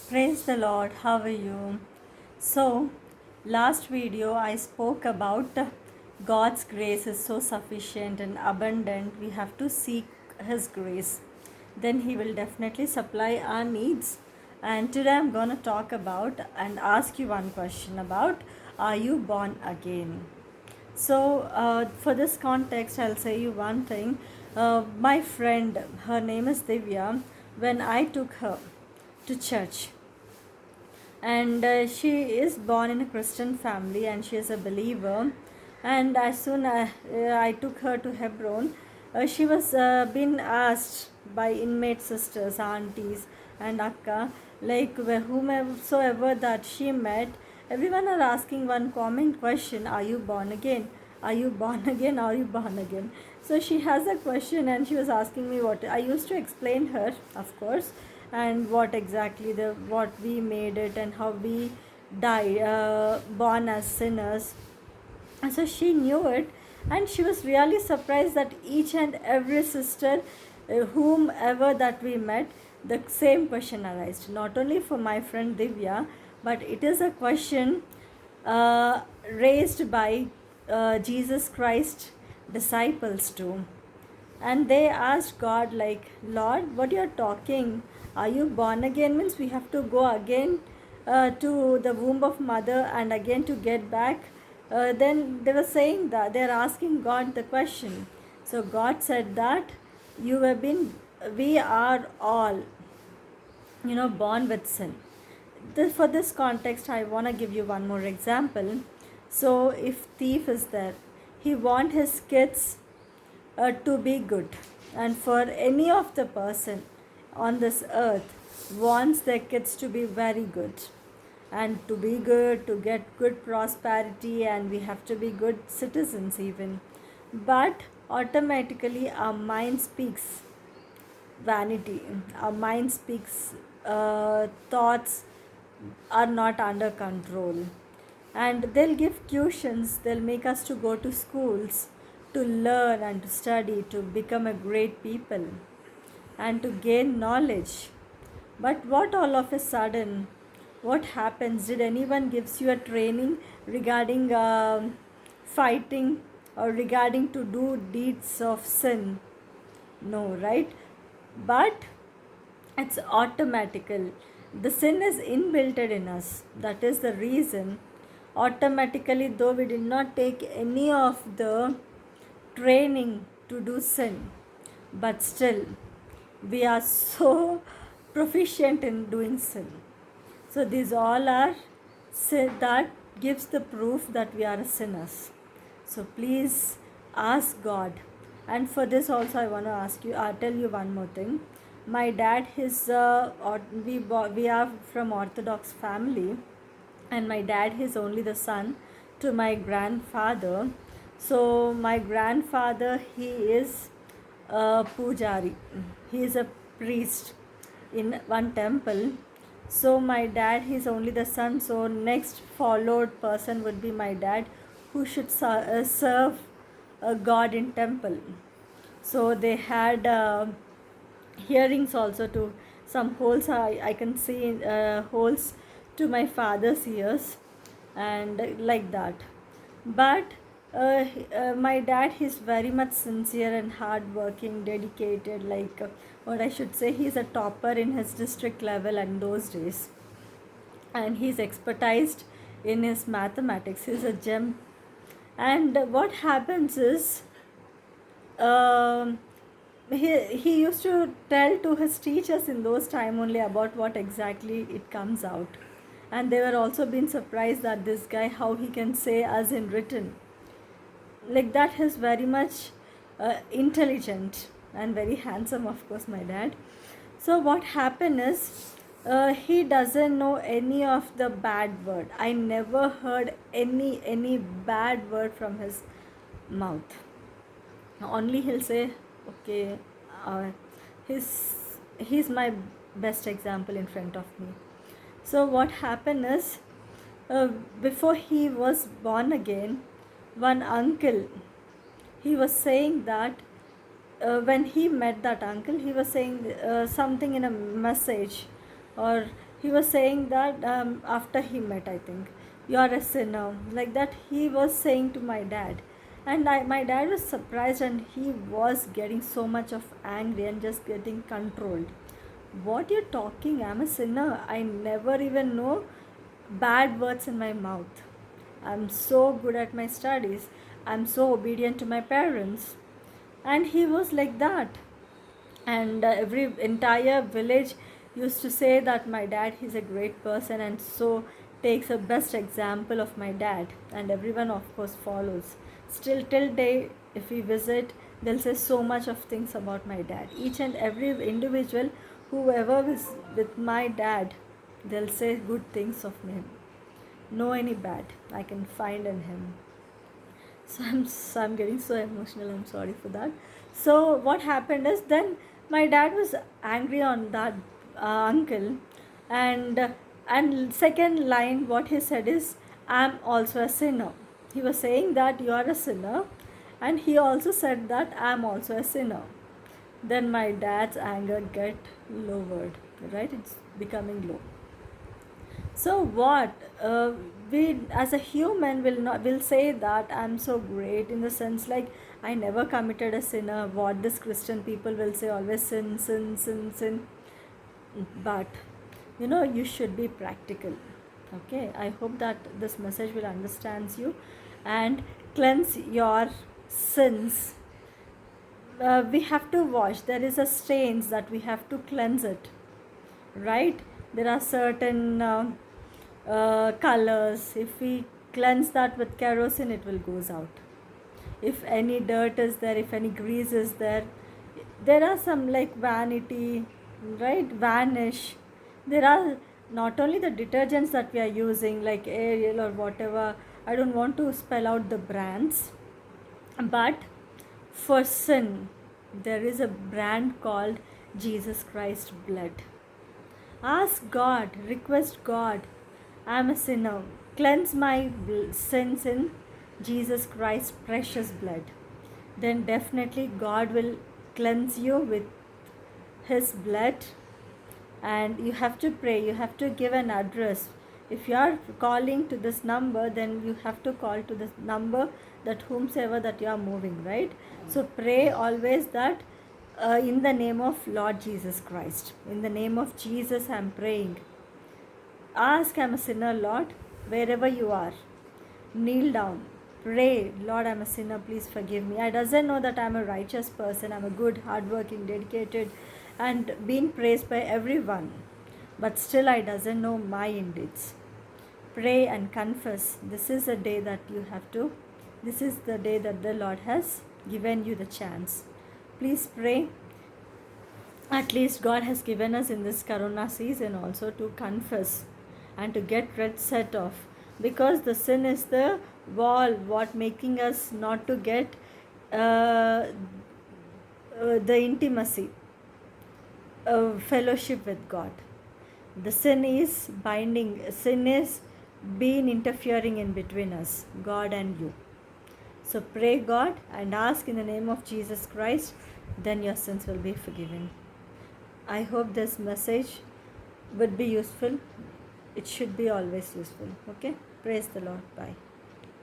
Praise the Lord. How are you? So, last video I spoke about God's grace is so sufficient and abundant. We have to seek His grace. Then He will definitely supply our needs. And today I'm going to talk about and ask you one question about, are you born again? So, for this context, I'll say you one thing. My friend, her name is Divya, when I took her to church, and she is born in a Christian family and she is a believer. And as soon as I took her to Hebron, she was being asked by inmate sisters, aunties, and akka, like whomever that she met, everyone are asking one common question: Are you born again? Are you born again? Are you born again? So she has a question and she was asking me what I used to explain her, of course, and what exactly what we made it and how we die born as sinners. And so she knew it, and she was really surprised that each and every sister, whomever that we met, the same question arised, not only for my friend Divya, but it is a question raised by Jesus Christ disciples too. And they asked God, like, Lord, what you're talking, are you born again? Means we have to go again to the womb of mother and again to get back. Then they were saying that they're asking God the question. So God said that you have been, we are all, born with sin. For this context, I want to give you one more example. So if thief is there, he want his kids to be good, and for any of the person on this earth wants their kids to be very good, and to be good, to get good prosperity, and we have to be good citizens even. But automatically our mind speaks vanity, our mind speaks thoughts are not under control, and they'll give tuitions, they'll make us to go to schools to learn and to study, to become a great people and to gain knowledge. But what all of a sudden, what happens? Did anyone gives you a training regarding fighting or regarding to do deeds of sin? No, right? But it's automatical. The sin is inbuilt in us. That is the reason. Automatically, though we did not take any of the training to do sin, but still we are so proficient in doing sin. So these all are sin, that gives the proof that we are sinners. So please ask God. And for this also I want to ask you, I'll tell you one more thing. My dad, we are from Orthodox family, and my dad is only the son to my grandfather. So my grandfather, he is a pujari, he is a priest in one temple. So my dad, he's only the son, so next followed person would be my dad, who should serve God in temple. So they had hearings also to some holes. I can see holes to my father's ears, and like that. But my dad, he's very much sincere and hardworking, dedicated, like what I should say, he's a topper in his district level in those days, and he's expertised in his mathematics, he's a gem. And what happens is, um, he used to tell to his teachers in those time only about what exactly it comes out, and they were also being surprised that this guy, how he can say as in written like that. He's very much intelligent and very handsome, of course, my dad. So what happened is, he doesn't know any of the bad word. I never heard any bad word from his mouth. Only he'll say, okay, uh, he's my best example in front of me. So what happened is, uh, before he was born again, one uncle, he was saying that when he met that uncle, he was saying something in a message, or he was saying that after he met, I think, you're a sinner. Like that, he was saying to my dad. And my dad was surprised and he was getting so much of angry and just getting controlled. What you're talking? I'm a sinner. I never even know bad words in my mouth. I'm so good at my studies. I'm so obedient to my parents. And he was like that. And every entire village used to say that my dad is a great person, and so takes a best example of my dad, and everyone of course follows. Still till day, if we visit, they'll say so much of things about my dad. Each and every individual, whoever is with my dad, they'll say good things of him. No any bad I can find in him. So I'm getting so emotional. I'm sorry for that. So what happened is, then my dad was angry on that uncle, and second line what he said is, I'm also a sinner. He was saying that you are a sinner, and he also said that I'm also a sinner. Then my dad's anger get lowered, right? It's becoming low. So what, we as a human will say that I'm so great, in the sense like I never committed a sinner. What this Christian people will say, always sin, sin, sin, sin. But you should be practical. Okay, I hope that this message will understands you and cleanse your sins. We have to wash. There is a stains that we have to cleanse it, right? There are certain colors. If we cleanse that with kerosene, it will goes out. If any dirt is there, if any grease is there, there are some like vanity, right? Vanish. There are not only the detergents that we are using, like Ariel or whatever. I don't want to spell out the brands, but for sin, there is a brand called Jesus Christ blood. Ask God, request God, I'm a sinner. Cleanse my sins in Jesus Christ's precious blood. Then definitely God will cleanse you with His blood. And you have to pray, you have to give an address. If you are calling to this number, then you have to call to this number, that whomsoever that you are moving, right? So pray always that in the name of Lord Jesus Christ, in the name of Jesus, I am praying. Ask, I'm a sinner, Lord, wherever you are. Kneel down. Pray, Lord, I'm a sinner, please forgive me. I doesn't know that I'm a righteous person, I'm a good, hardworking, dedicated, and being praised by everyone. But still I doesn't know my indeeds. Pray and confess. This is the day that you have to, this is the day that the Lord has given you the chance. Please pray. At least God has given us in this Corona season also to confess and to get rid set off, because the sin is the wall what making us not to get the intimacy, fellowship with God. The sin is binding, sin is being interfering in between us, God and you. So pray God and ask in the name of Jesus Christ, then your sins will be forgiven. I hope this message would be useful. It should be always useful. Okay? Praise the Lord. Bye.